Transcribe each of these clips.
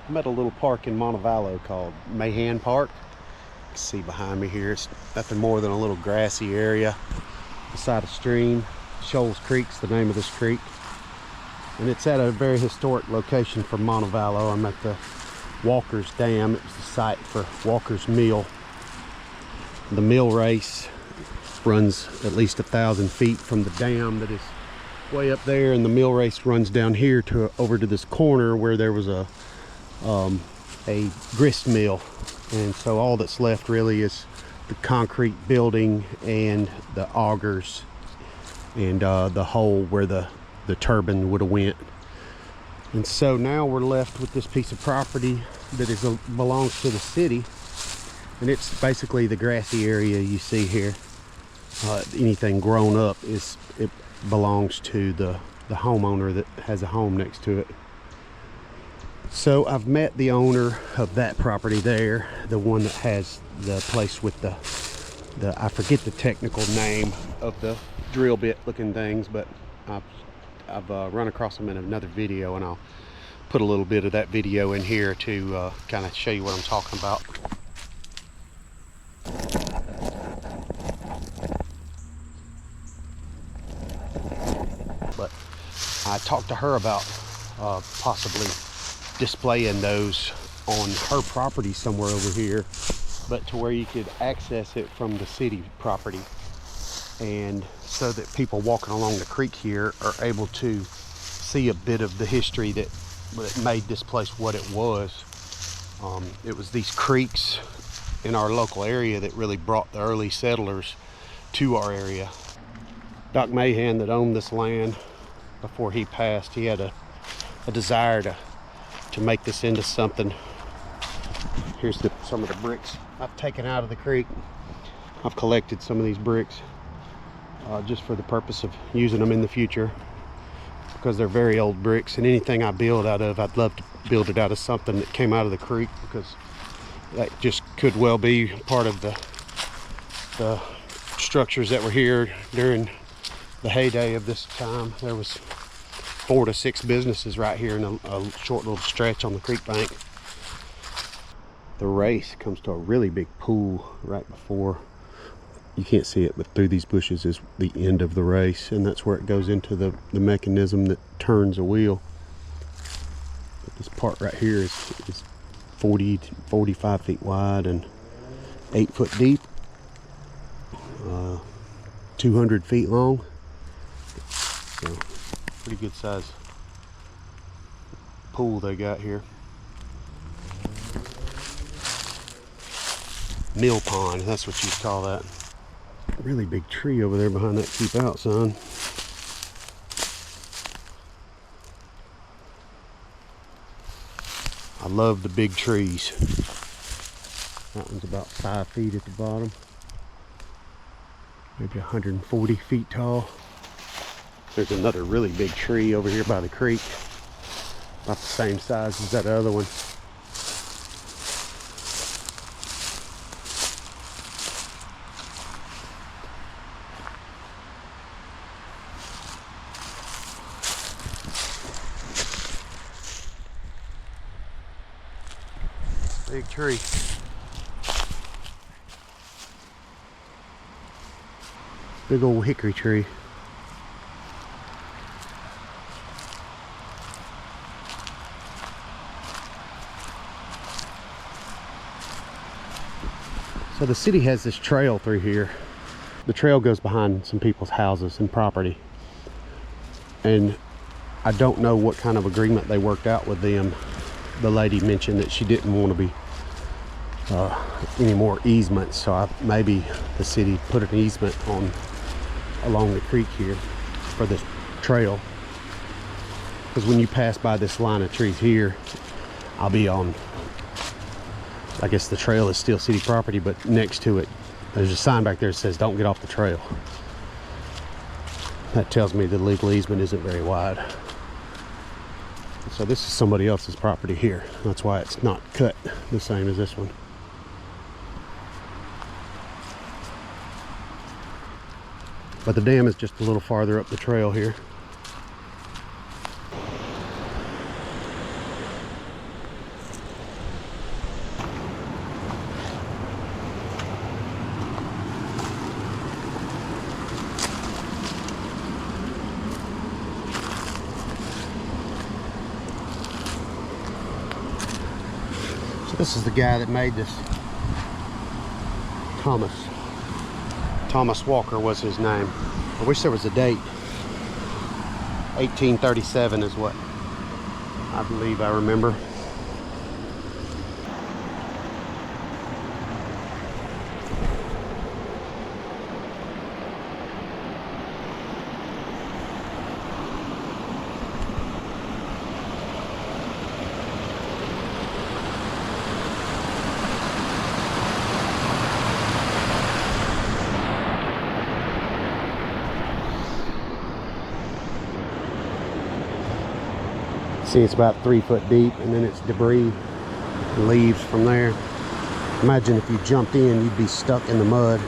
I'm at a little park in Montevallo called Mahan Park. You can see behind me here, it's nothing more than a little grassy area beside a stream. Shoals Creek's the name of this creek. And it's at a very historic location for Montevallo. I'm at the Walker's Dam. It was the site for Walker's Mill. The mill race runs at least 1,000 feet from the dam that is way up there, and the mill race runs down here to over to this corner where there was a grist mill. And so all that's left really is the concrete building and the augers and the hole where the turbine would have went. And so now we're left with this piece of property that belongs to the city, and it's basically the grassy area you see here. Anything grown up it belongs to the homeowner that has a home next to it. So I've met the owner of that property there, the one that has the place with the I forget the technical name of the drill bit looking things, but I've run across them in another video, and I'll put a little bit of that video in here to kind of show you what I'm talking about. But I talked to her about possibly displaying those on her property somewhere over here, but to where you could access it from the city property, and so that people walking along the creek here are able to see a bit of the history that made this place what it was. It was these creeks in our local area that really brought the early settlers to our area. Doc Mahan, that owned this land before he passed, he had a desire to make this into something. Here's some of the bricks I've taken out of the creek. I've collected some of these bricks just for the purpose of using them in the future, because they're very old bricks, and anything I build out of, I'd love to build it out of something that came out of the creek, because that just could well be part of the structures that were here during the heyday of this time. There was 4 to 6 businesses right here in a short little stretch on the creek bank. The race comes to a really big pool right before. You can't see it, but through these bushes is the end of the race, and that's where it goes into the mechanism that turns a wheel. But this part right here is 40 to 45 feet wide and 8 foot deep, 200 feet long. So pretty good size pool they got here. Mill pond, that's what you call that. Really big tree over there behind that keep out sign. I love the big trees. That one's about 5 feet at the bottom, maybe 140 feet tall. There's another really big tree over here by the creek, about the same size as that other one. Big tree. Big old hickory tree. So the city has this trail through here. The trail goes behind some people's houses and property. And I don't know what kind of agreement they worked out with them. The lady mentioned that she didn't want to be any more easements, so maybe the city put an easement along the creek here for this trail. Because when you pass by this line of trees here, I'll be on, I guess the trail is still city property, but next to it there's a sign back there that says don't get off the trail. That tells me the legal easement isn't very wide. So this is somebody else's property here. That's why it's not cut the same as this one. But the dam is just a little farther up the trail here. This is the guy that made this. Thomas Walker was his name. I wish there was a date. 1837 is what I believe I remember. See, it's about 3 foot deep, and then it's debris and leaves from there. Imagine if you jumped in, you'd be stuck in the mud.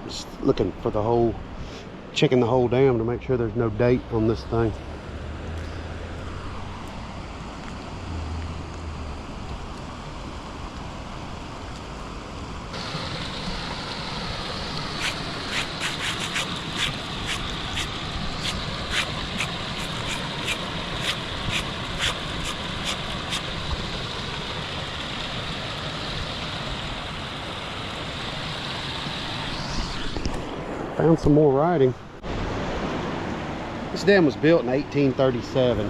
Just looking for the whole, checking the whole dam to make sure there's no date on this thing. Found some more writing. This dam was built in 1837,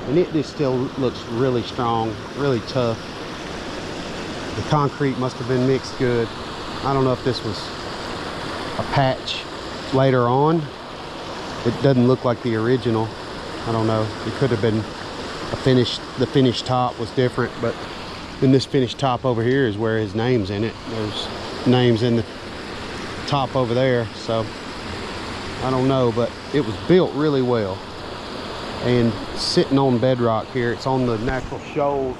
and it just still looks really strong, really tough. The concrete must have been mixed good. I don't know if this was a patch later on. It doesn't look like the original. I don't know. It could have been a finished, the finished top was different, but then this finished top over here is where his name's in it. There's names in the top over there, so I don't know, but it was built really well and sitting on bedrock here. It's on the natural shoals.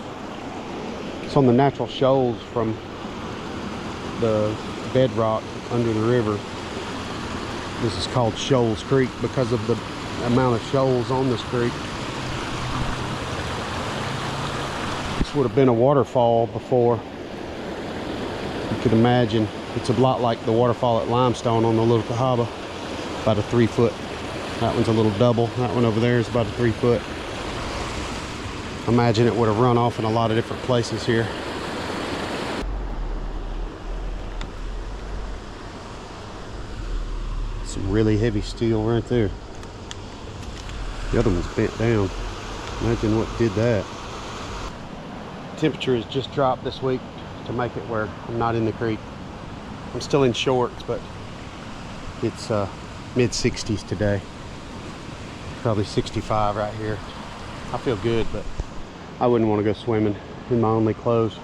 It's on the natural shoals from the bedrock under the river. This is called Shoals Creek because of the amount of shoals on this creek. This would have been a waterfall before. You could imagine. It's a lot like the waterfall at Limestone on the Little Cahaba, about a 3 foot. That one's a little double. That one over there is about a 3 foot. Imagine it would have run off in a lot of different places here. Some really heavy steel right there. The other one's bent down. Imagine what did that. Temperature has just dropped this week to make it where I'm not in the creek. I'm still in shorts, but it's mid 60s today. Probably 65 right here. I feel good, but I wouldn't want to go swimming in my only clothes.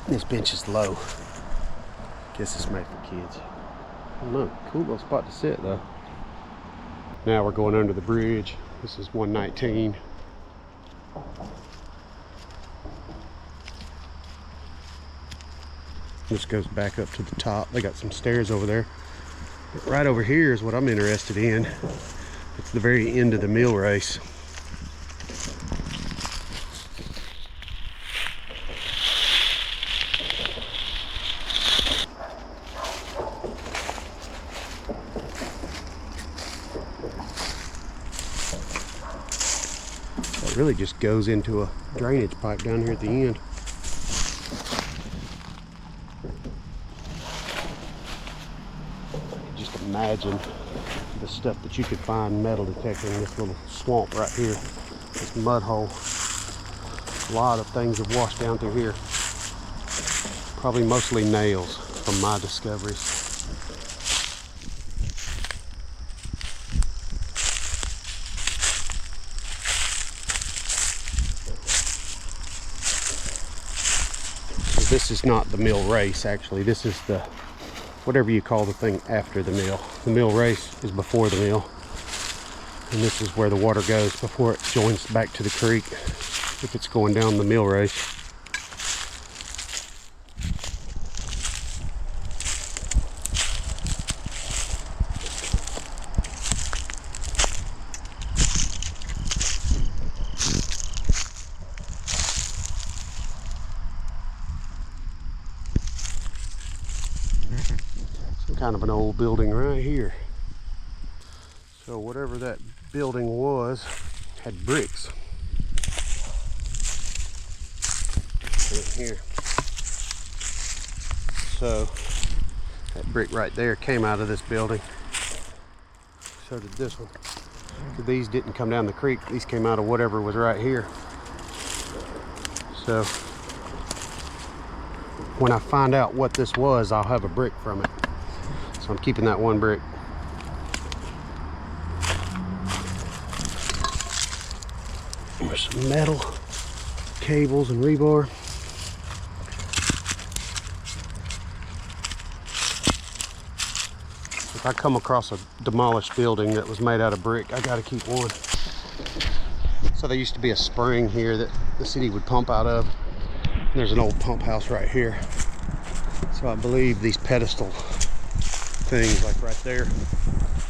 This bench is low. Guess it's made for kids. I don't know. Cool little spot to sit though. Now we're going under the bridge. This is 119. This goes back up to the top. They got some stairs over there. But right over here is what I'm interested in. It's the very end of the mill race. It really just goes into a drainage pipe down here at the end. Just imagine the stuff that you could find metal detecting in this little swamp right here, this mud hole. A lot of things have washed down through here. Probably mostly nails from my discoveries. So this is not the mill race, actually. This is the, whatever you call the thing after the mill. The mill race is before the mill. And this is where the water goes before it joins back to the creek, if it's going down the mill race. Some kind of an old building right here. So whatever that building was had bricks in here. So that brick right there came out of this building. So did this one. So these didn't come down the creek. These came out of whatever was right here. So when I find out what this was, I'll have a brick from it. So I'm keeping that one brick. There's some metal cables and rebar. If I come across a demolished building that was made out of brick, I gotta keep one. So there used to be a spring here that the city would pump out of. And there's an old pump house right here. So I believe these pedestal things like right there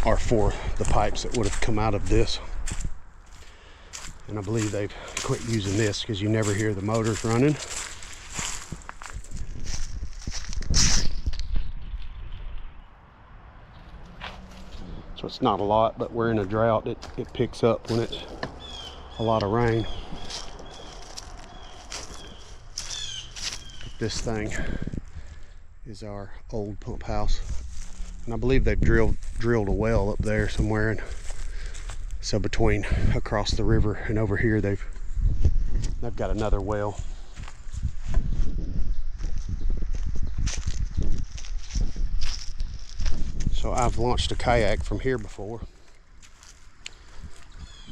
are for the pipes that would have come out of this. And I believe they've quit using this because you never hear the motors running. So it's not a lot, but we're in a drought. It picks up when it's a lot of rain. But this thing is our old pump house. And I believe they've drilled a well up there somewhere. And so between across the river and over here, they've got another well. So I've launched a kayak from here before.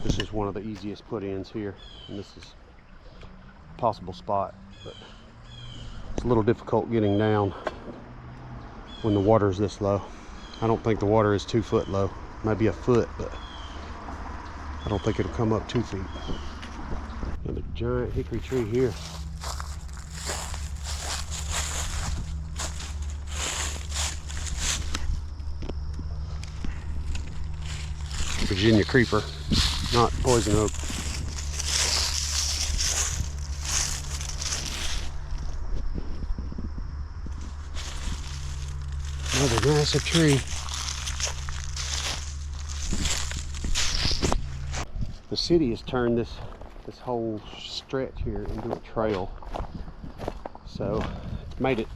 This is one of the easiest put-ins here, and this is a possible spot, but it's a little difficult getting down when the water is this low. I don't think the water is 2 foot low, maybe a foot, but I don't think it'll come up 2 feet. Another giant hickory tree here. Virginia creeper, not poison oak. Another massive tree. The city has turned this whole stretch here into a trail. So it's made it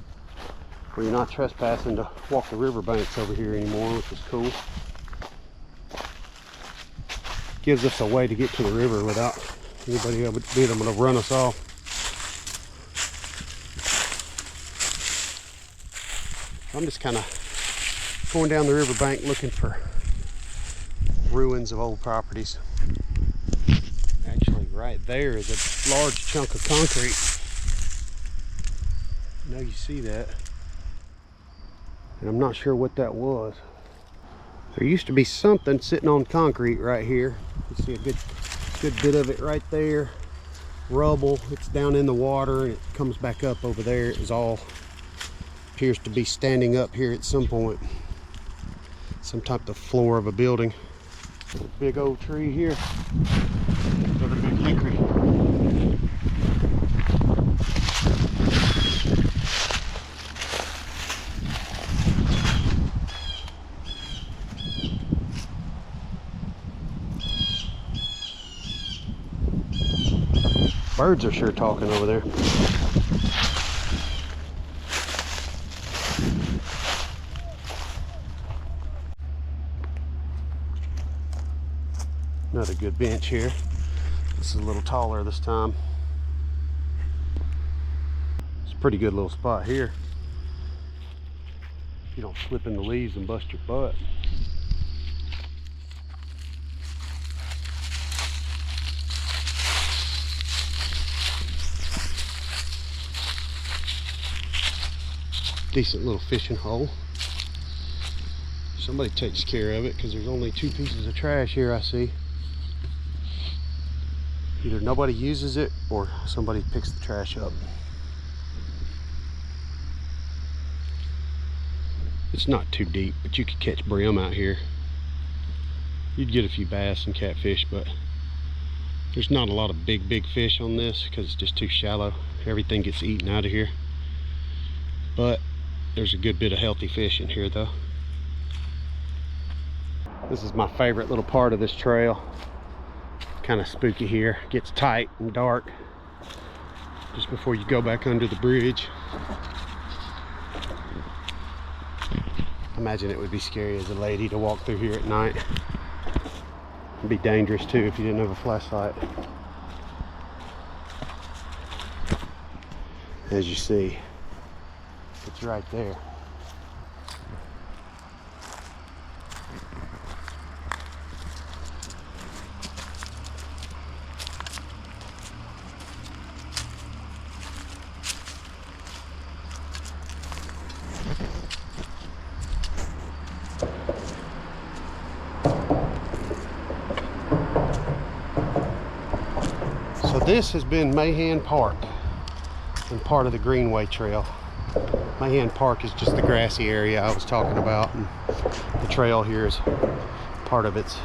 where you're not trespassing to walk the riverbanks over here anymore, which is cool. Gives us a way to get to the river without anybody being able to run us off. I'm just kind of going down the riverbank looking for ruins of old properties. Actually, right there is a large chunk of concrete. I know you see that. And I'm not sure what that was. There used to be something sitting on concrete right here. You see a good bit of it right there. Rubble, it's down in the water and it comes back up over there. It was all, appears to be standing up here at some point. Some type of floor of a building. A big old tree here. Another big hickory. Birds are sure talking over there. Another good bench here. This is a little taller this time. Pretty good little spot here. You don't slip in the leaves and bust your butt. Decent little fishing hole. Somebody takes care of it because there's only 2 pieces of trash here I see. Either nobody uses it or somebody picks the trash up. It's not too deep, but you could catch brim out here. You'd get a few bass and catfish, but there's not a lot of big fish on this because it's just too shallow. Everything gets eaten out of here. But there's a good bit of healthy fish in here though. This is my favorite little part of this trail. Kind of spooky here. It gets tight and dark just before you go back under the bridge. I imagine it would be scary as a lady to walk through here at night. It'd be dangerous too if you didn't have a flashlight. As you see, it's right there. So this has been Mahan Park and part of the Greenway Trail. Mahan Park is just the grassy area I was talking about, and the trail here is part of its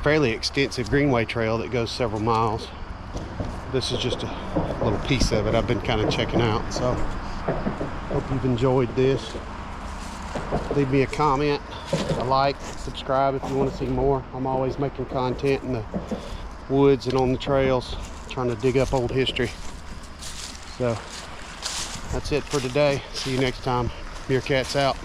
fairly extensive Greenway Trail that goes several miles. This is just a little piece of it I've been kind of checking out, so hope you've enjoyed this. Leave me a comment, a like, subscribe if you want to see more. I'm always making content in the woods and on the trails, trying to dig up old history. So that's it for today. See you next time. Meerkats out.